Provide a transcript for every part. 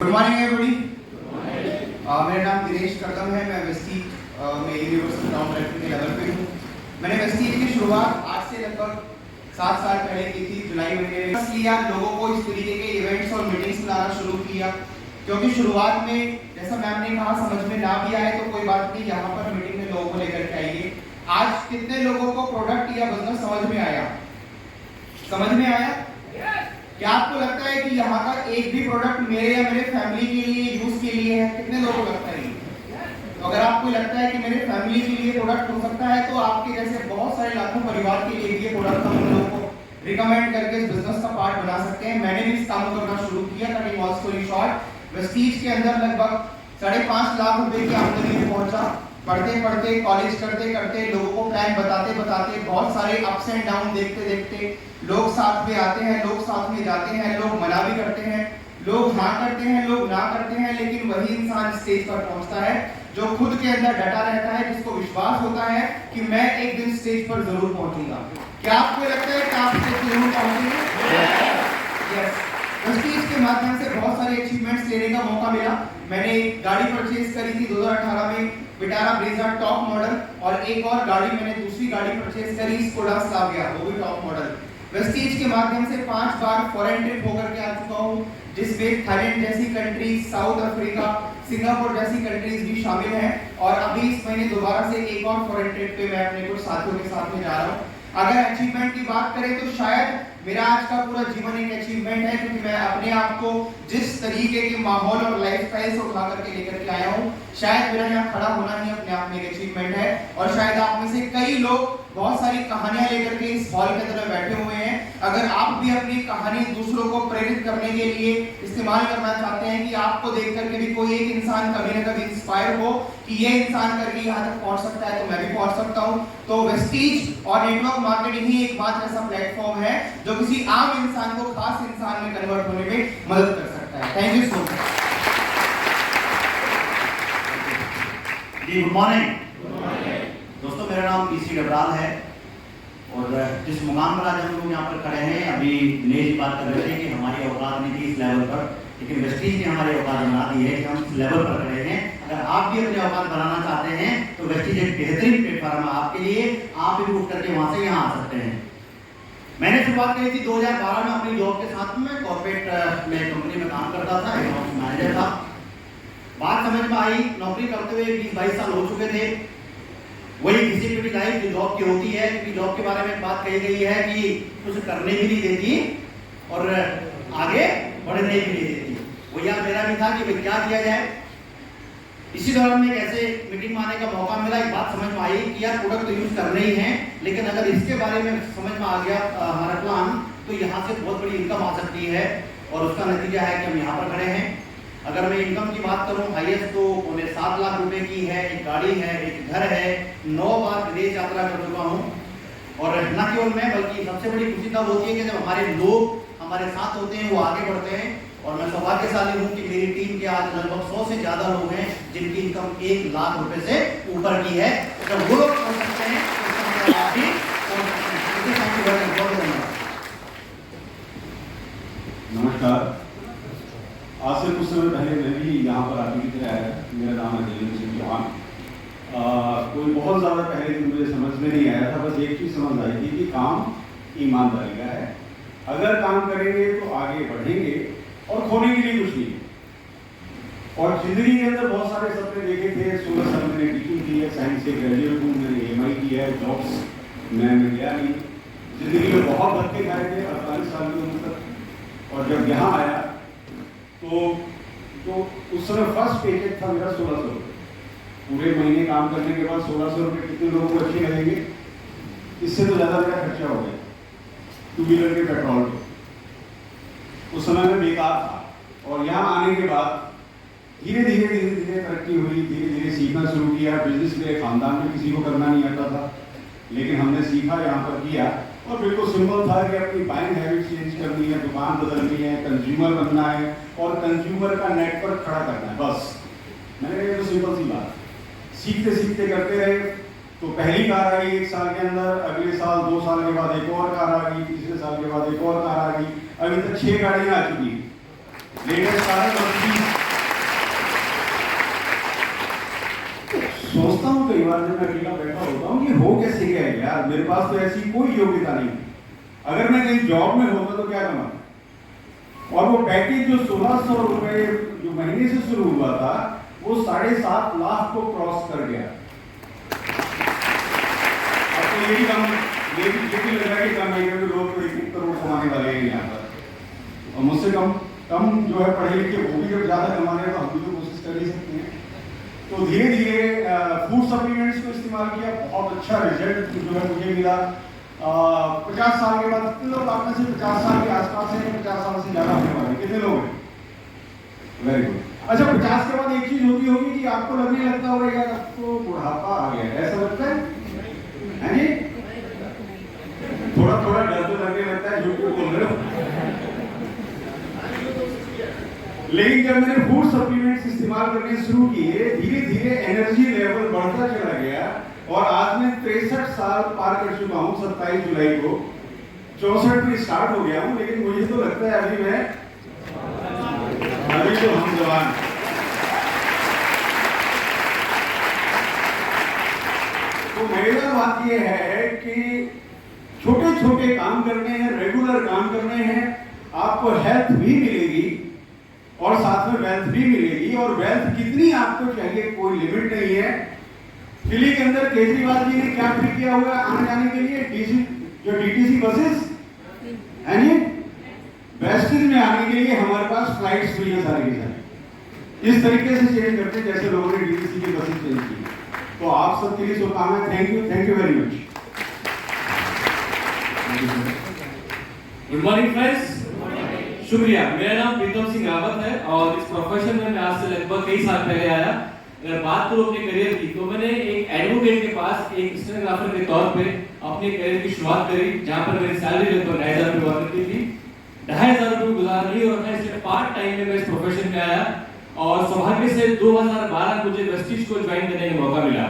Good morning everybody. मेरा नाम दिनेश करदम है। मैं वेस्टीज में यूनिवर्सिटी ग्राउंड डायरेक्टर के लेवल पे हूँ। मैंने वेस्टीज की शुरुआत आज से लगभग 7 साल पहले की थी, जुलाई महीने में। बस लिया लोगों को इस तरीके के इवेंट्स और मीटिंग्स बुलाना शुरू किया, क्योंकि शुरुआत में जैसा मैम ने कहा समझ में ना भी आए तो कोई बात नहीं, यहाँ पर मीटिंग में लोगों को लेकर के आइए। आज कितने लोगों को प्रोडक्ट या बिजनेस समझ में आया? समझ में आया? क्या आपको लगता है कि यहाँ का एक भी प्रोडक्ट मेरे या मेरे फैमिली के लिए यूज के लिए है? कितने लोगों को लगता है? तो अगर आपको लगता है कि मेरे फैमिली के लिए प्रोडक्ट हो सकता है, तो आपके जैसे बहुत सारे लाखों परिवार के लिए ये प्रोडक्ट हम लोगों को रिकमेंड करके इस बिजनेस का पार्ट बना सकते हैं। मैंने भी इस काम को करना शुरू किया। Cutting long story short, Vestige के अंदर लगभग 5.5 लाख रुपए की आमदनी में पहुंचा। पढ़ते पढ़ते, कॉलेज करते करते, लोगों को प्लान बताते बताते, बहुत सारे अप्स एंड डाउन देखते देखते, लोग साथ में आते हैं, लोग साथ में जाते हैं, लोग मना भी करते हैं, लोग हाँ करते हैं, लोग ना करते हैं, लेकिन वही इंसान स्टेज पर पहुंचता है जो खुद के अंदर डटा रहता है, जिसको विश्वास होता है कि मैं एक दिन स्टेज पर जरूर पहुंचूंगा। क्या आपको लगता है कि आप स्टेज पर जरूर पहुंचेंगे? यस। वेस्टीज के माध्यम से बहुत सारे अचीवमेंट्स लेने का मौका मिला। मैंने एक गाड़ी परचेज करी थी 2018 में, विटारा ब्रेजा टॉप मॉडल, और एक और गाड़ी मैंने दूसरी गाड़ी परचेज करी स्कोडा स्लाविया, वो भी टॉप मॉडल। वेस्टीज के माध्यम से 5 बार फॉरेन ट्रिप होकर के आ चुका हूँ, जिसमें थाईलैंड जैसी कंट्रीज, साउथ अफ्रीका, सिंगापुर जैसी कंट्रीज भी शामिल हैं। और अभी इस महीने दोबारा से एक और फॉरेन ट्रिप पे मैं अपने कुछ साथियों के साथ में जा रहा हूँ। अगर अचीवमेंट की बात करें तो शायद मेरा आज का पूरा जीवन एक अचीवमेंट है, क्योंकि मैं अपने आप को जिस तरीके के माहौल और लाइफस्टाइल से उठा करके लेकर के आया हूँ, शायद मेरा यहाँ खड़ा होना ही अपने आप में एक अचीवमेंट है। और शायद आप में से कई लोग बहुत सारी कहानियां लेकर के इस हॉल के अंदर बैठे हुए हैं। अगर आप भी अपनी कहानी दूसरों को प्रेरित करने के लिए इस्तेमाल करना चाहते हैं, कि आपको देख करके भी कोई एक इंसान कभी न कभी इंस्पायर हो कि ये इंसान करके यहाँ तक पहुँच सकता है, तो मैं भी पहुँच सकता हूँ, तो वेस्टीज और नेटवर्क मार्केटिंग ही एकमात्र ऐसा प्लेटफॉर्म है जो किसी आम इंसान को खास इंसान में कन्वर्ट होने में मदद कर सकता है। Thank you so much. Good morning दोस्तों, मेरा नाम पीसी डबराल है। और जिस मुकाम पर आज हम लोग यहाँ पर खड़े हैं, अभी दिनेश जी बात कर रहे थे कि हमारी औकात नहीं थी इस लेवल पर, लेकिन वेस्टीज ने हमारी औकात बना दी है कि हम इस लेवल पर खड़े हैं। अगर आप भी अपनी औकात बनाना चाहते हैं तो वेस्टीज एक बेहतरीन प्लेटफॉर्म है आपके लिए। आप भी उठ करके वहाँ से यहाँ आ सकते हैं। मैंने शुरुआत करी थी 2012 में अपनी जॉब के साथ में। कॉर्पोरेट में कंपनी में काम करता था, अकाउंट्स मैनेजर था। बात समझ में आई, नौकरी करते हुए 20-22 साल हो चुके थे। वही किसी की भी लाइफ जो जॉब की होती है, क्योंकि जॉब के बारे में बात कही गई है कि कुछ करने भी नहीं देती और आगे बढ़ने भी नहीं देती। वो यार मेरा भी था कि भाई क्या किया जाए। इसी दौरान में कैसे मीटिंग में आने का मौका मिला, एक बात समझ में आई कि यार प्रोडक्ट तो यूज करने ही है, लेकिन अगर इसके बारे में समझ में आ गया हमारा प्लान, तो यहाँ से बहुत बड़ी इनकम आ सकती है। और उसका नतीजा है कि हम यहाँ पर खड़े हैं। अगर मैं इनकम की बात करूं, हाईएस्ट तो 7 लाख रुपए की है, एक गाड़ी है, एक घर है, 9 बार विदेश यात्रा कर चुका हूं। और न केवल मैं, बल्कि सबसे बड़ी खुशी तब होती है कि जब हमारे लोग हमारे साथ होते हैं, वो आगे बढ़ते हैं। और मैं सौभाग्यशाली हूं कि मेरी टीम के आज लगभग 100 से ज्यादा लोग हैं जिनकी इनकम 1 लाख रुपए से ऊपर की है। जब वो लोग कर सकते हैं तो आप भी कर सकते हैं। नमस्कार। आज से कुछ समय पहले मैं भी यहाँ पर आगे की तरह आया। मेरा नाम है दिनेश सिंह चौहान। कोई बहुत ज़्यादा पहले दिन मुझे समझ में नहीं आया था, बस एक चीज़ समझ आई थी कि काम ईमानदारी का है। अगर काम करेंगे तो आगे बढ़ेंगे और खोने के लिए कुछ नहीं। और जिंदगी के अंदर बहुत सारे सपने देखे थे। 16 साल मैंने टीचिंग की है, साइंस से ग्रेजुएट हूँ, मैंने EMI किया है, जॉब्स मैं गया नहीं। जिंदगी में बहुत धक्के खाए थे 48 साल की उम्र तक। और जब यहाँ आया तो उस समय फर्स्ट पेचेक था मेरा 1600 रुपये। पूरे महीने काम करने के बाद 1600 रुपये कितने लोगों को अच्छे लगेंगे? इससे तो ज़्यादा मेरा खर्चा हो गया 2 व्हीलर के पेट्रोल पे। उस समय में बेकार था। और यहाँ आने के बाद धीरे धीरे तरक्की हुई, धीरे धीरे सीखना शुरू किया। बिजनेस मेरे खानदान में किसी को करना नहीं आता था, लेकिन हमने सीखा, यहाँ पर किया। और बिल्कुल सिंपल था कि अपनी बाइंग हैबिट चेंज करनी है, दुकान बदलनी है, कंज्यूमर बनना है और कंज्यूमर का नेटवर्क खड़ा करना है, बस। मैंने कहा तो सिंपल सी बात। सीखते सीखते करते रहे तो पहली कार आई 1 साल के अंदर, अगले साल 2 साल के बाद एक और कार आ गई, तीसरे साल के बाद एक और कार आ गई। अभी तक 6 गाड़ियाँ आ चुकी हैं। लेटेस्ट कार है बार जब मैं अकेला बैठा होता हूँ कि हो कैसे गया है यार, मेरे पास तो ऐसी कोई योग्यता नहीं। अगर मैं कहीं जॉब में होता तो क्या कमाता। और वो पैकेज जो 1600 रुपए जो महीने से शुरू हुआ था वो 7.5 लाख को क्रॉस कर गया। अब तो ये भी लग रहा है कि कम है, क्योंकि लोग तो 1 करोड़ कमाने वाले हैं यहाँ पर, और मुझसे कम जो है पढ़े लिखे वो भी जब ज्यादा कमा रहे हैं तो हम भी तो कोशिश कर ही सकते हैं। तो धीरे धीरे फूड सप्लीमेंट्स को इस्तेमाल किया, बहुत अच्छा रिजल्ट जो है मुझे मिला। 50 साल के बाद कितने लोग आपने से 50 साल के आसपास हैं, 50 साल से ज्यादा होने वाले कितने लोग हैं? Very good. अच्छा, 50 के बाद एक चीज होगी कि आपको लगने लगता होगा यार अब तो बुढ़ापा आ गया, ऐसा लगता है जी? थोड़ा थोड़ा डर तो लगने लगता है, झूठ बोल रहे हो। लेकिन जब मैंने फूड सप्लीमेंट्स इस्तेमाल करने शुरू किए, धीरे धीरे एनर्जी लेवल बढ़ता चला गया और आज मैं 63 साल पार कर चुका हूँ। 27 जुलाई को 64 में स्टार्ट हो गया हूँ, लेकिन मुझे तो लगता है अभी तो हम जवान। तो मेरा बात यह है कि छोटे छोटे काम करने हैं, रेगुलर काम करने हैं, आपको हेल्थ भी मिलेगी और साथ में वेल्थ भी मिलेगी। और वेल्थ कितनी आपको चाहिए कोई लिमिट नहीं है। दिल्ली के अंदर केजरीवाल जी ने क्या फ्री किया हुआ है आने जाने के लिए, जो डीटीसी बसेस है जी, वेस्टेज में आने के लिए हमारे पास फ्लाइट्स फ्री है सारी की सारी। इस तरीके से चेंज करते जैसे लोगों ने डीटीसी की बसेस चेंज की। तो आप सबके लिए शुभकामनाएं। Thank you very much. Good morning friends, शुक्रिया। मेरा नाम प्रीतम सिंह रावत है और इस प्रोफेशन में मैं आज से लगभग कई साल पहले आया। अगर बात करूं अपने करियर की तो मैंने एक एडवोकेट के पास एक स्टेनोग्राफर के तौर पे अपने करियर की शुरुआत करी, जहां पर मेरी सैलरी लगभग 2,500 रुपये हुआ करती थी। 2,500 रुपये गुजार रही और मैं इसलिए पार्ट टाइम में मैं इस प्रोफेशन में आया और सौभाग्य से 2012 मुझे वेस्टिज को ज्वाइन करने का मौका मिला।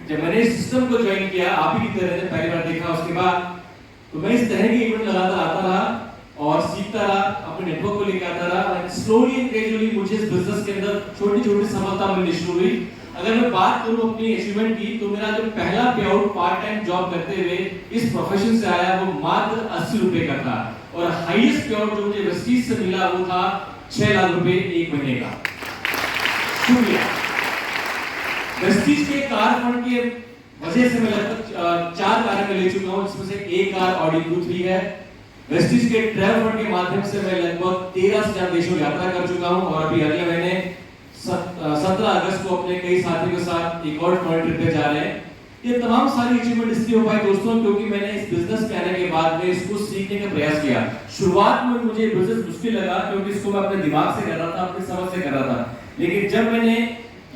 जब मैंने इस सिस्टम को ज्वाइन किया, आप ही की तरह ने पहली बार देखा, उसके बाद तो मैं इस तरह की इवेंट लगातार आता रहा और सीखता रहा, अपने नेटवर्क को लेकर आता रहा। स्लोली एंड ग्रेजुअली मुझे इस बिजनेस के अंदर छोटी छोटी सफलता मिलनी शुरू हुई। अगर मैं बात करूं अपनी अचीवमेंट की तो मेरा जो पहला पे आउट पार्ट टाइम जॉब करते हुए इस प्रोफेशन से आया वो मात्र 80 रुपए का था और हाईएस्ट पे आउट जो मुझे वेस्टीज से मिला वो था 6 लाख रुपए एक महीने का। शुक्रिया। वेस्टीज के कार फंड के वजह से मैं लगभग 4 कार ले चुका हूं, जिसमें से एक कार ऑडी Q3 है। वेस्टीज के ट्रैवल फंड के माध्यम से मैं लगभग 13 से ज्यादा देशों की यात्रा कर चुका हूं और अभी अगले महीने 17 अगस्त को अपने कई साथियों के साथ एक और फॉरेन ट्रिप पे जा रहे हैं। ये तमाम सारी अचीवमेंट इसलिए हो पाई दोस्तों क्योंकि मैंने इस बिजनेस में आने के बाद में इसको सीखने का प्रयास किया। शुरुआत में मुझे बिजनेस मुश्किल लगा क्योंकि इसको मैं अपने दिमाग से कर रहा था, अपनी समझ से कर रहा था, लेकिन जब मैंने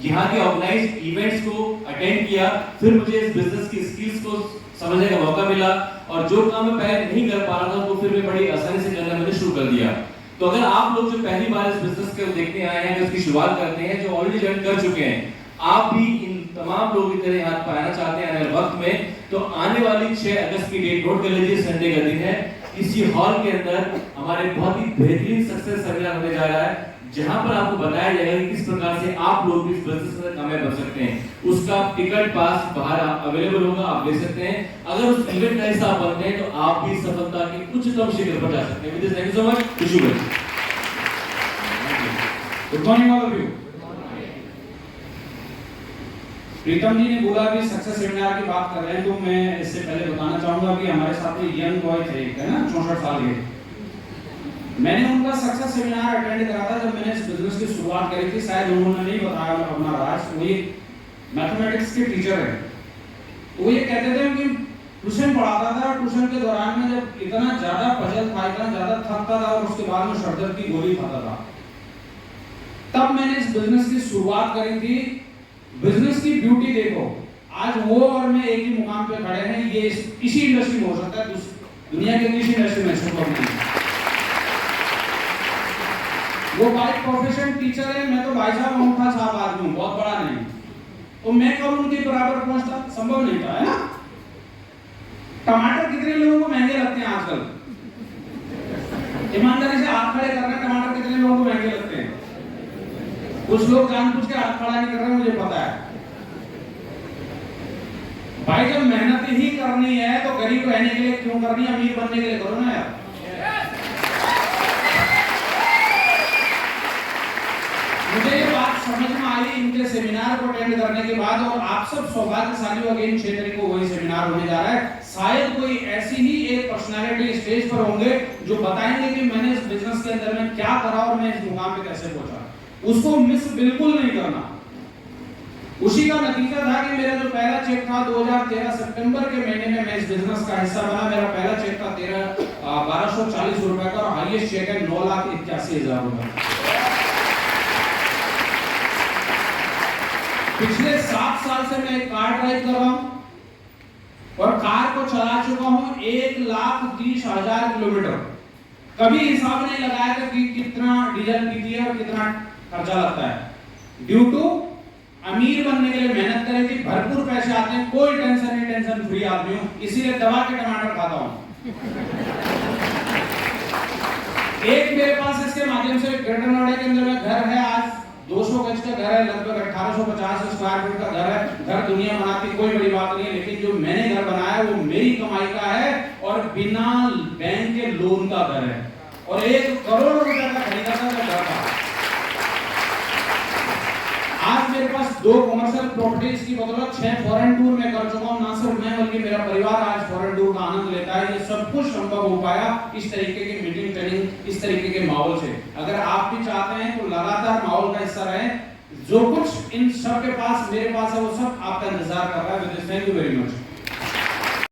यहाँ के ऑर्गेनाइज्ड इवेंट्स को अटेंड किया फिर मुझे इस बिजनेस की स्किल्स को समझने का मौका मिला और जो काम मैं पहले नहीं कर पा रहा था तो फिर मैं बड़ी आसानी से करना मैंने शुरू कर दिया। तो अगर आप लोग जो पहली बार इस बिजनेस को देखने आए हैं, इसकी शुरुआत करते हैं, जो ऑलरेडी ज्वाइन कर चुके हैं, आप भी इन तमाम लोगों की तरह यहाँ पर आना चाहते हैं आने वाले वक्त में, तो आने वाली 6 अगस्त की डेट नोट कर लीजिए, संडे का दिन है। इसी हॉल के अंदर हमारे बहुत ही बेहतरीन सक्सेस सेमिनार होने जा रहा है जहां पर आपको बताया जाएगा कि किस प्रकार से आप लोग इस बिजनेस में कामयाब बन सकते हैं। उसका टिकट पास बाहर अवेलेबल होगा, आप ले सकते हैं। अगर उस इवेंट का हिस्सा बनते हैं तो आप भी सफलता के उच्चतम शिखर पर जा सकते हैं। With this thank you so much. खुशी हुई। Good morning all of you. Pritam ji ने बोला कि सक्सेस सेमिनार की बात कर रहे हैं, तो मैं इससे पहले बताना चाहूंगा कि हमारे साथ में यंग बॉय थे, है ना, 64 साल के। मैंने उनका सक्सेस सेमिनार अटेंड करा था जब मैंने इस बिजनेस की शुरुआत करी थी। शायद उन्होंने नहीं बताया अपना राज। वो ये मैथमेटिक्स के टीचर है, तो वो ये कहते थे कि ट्यूशन पढ़ाता था, ट्यूशन के दौरान में जब इतना ज्यादा पजल था, इतना ज्यादा थकता था और उसके बाद में सर दर्द की गोली खाता था, तब मैंने इस बिजनेस की शुरुआत करी थी। बिजनेस की ब्यूटी देखो, आज वो और मैं एक ही मुकाम पे खड़े हैं। ये इसी इंडस्ट्री में हो सकता है, दुनिया के किसी इंडस्ट्री में संभव नहीं। वो बाय प्रोफेशन टीचर है, मैं तो भाई साहब अंगूठा छाप आदमी हूं, बहुत बड़ा नहीं। तो मैं कब उनके बराबर पहुंचता, संभव नहीं था, है ना। टमाटर कितने लोगों को महंगे लगते हैं आजकल, ईमानदारी से हाथ खड़े करना, टमाटर कितने लोगों को महंगे लगते हैं। कुछ लोग जानबूझ के हाथ खड़ा नहीं कर रहे, मुझे पता है। भाई जब मेहनत ही करनी है तो गरीब रहने के लिए क्यों करनी है, अमीर बनने के लिए करो ना यार। मुझे ये बात समझ में आई इनके सेमिनार को अटेंड करने के बाद, और आप सब सौभाग्यशाली हो, अगेन 6 तारीख को वही सेमिनार होने जा रहा है। शायद कोई ऐसी ही एक पर्सनालिटी स्टेज पर होंगे जो बताएंगे कि मैंने इस बिजनेस के अंदर में क्या करा और मैं इस मुकाम पे कैसे पहुंचा। उसको मिस बिल्कुल नहीं करना। उसी का नतीजा था कि मेरा जो पहला चेक था 2013 सितंबर के महीने में मैं इस बिजनेस का हिस्सा बना। मेरा पहला चेक था 1240 रुपए का, और हाईएस्ट चेक है 9,81,000 रुपए। पिछले 7 साल से मैं एक कार ड्राइव कर रहा हूं और कार को चला चुका हूं 1,30,000 किलोमीटर। कभी हिसाब नहीं लगाया था कि कितना डीजल पीती है और कितना खर्चा लगता है। ड्यू टू अमीर बनने के लिए मेहनत करें थी, भरपूर पैसे आते हैं, कोई टेंशन नहीं, टेंशन फ्री आदमी हूं, इसीलिए दबा के टमाटर खाता हूं। एक मेरे पास इसके माध्यम से ग्रेटर नोएडा के अंदर में घर है, आज 200 गज का घर है, लगभग 1850 स्क्वायर फीट का घर है। घर दुनिया बनाती कोई बड़ी बात नहीं है, लेकिन जो मैंने घर बनाया वो मेरी कमाई का है और बिना बैंक के लोन का घर है, और 1 करोड़ रुपए का खरीदा था घर का। आज मेरे पास 2 कमर्शियल प्रॉपर्टीज की बदौलत 6 फॉरेन टूर में कर चुका हूं। ना सिर्फ मैं बल्कि मेरा परिवार आज फॉरेन टूर का आनंद लेता है। ये सब कुछ संभव हो पाया इस तरीके की मीटिंग ट्रेनिंग, इस तरीके के माहौल से। अगर आप भी चाहते हैं तो लगातार माहौल का हिस्सा रहें। जो कुछ इन सब के पास मेरे पास है वो सब आपका इंतजार कर रहा है। Thank you very much.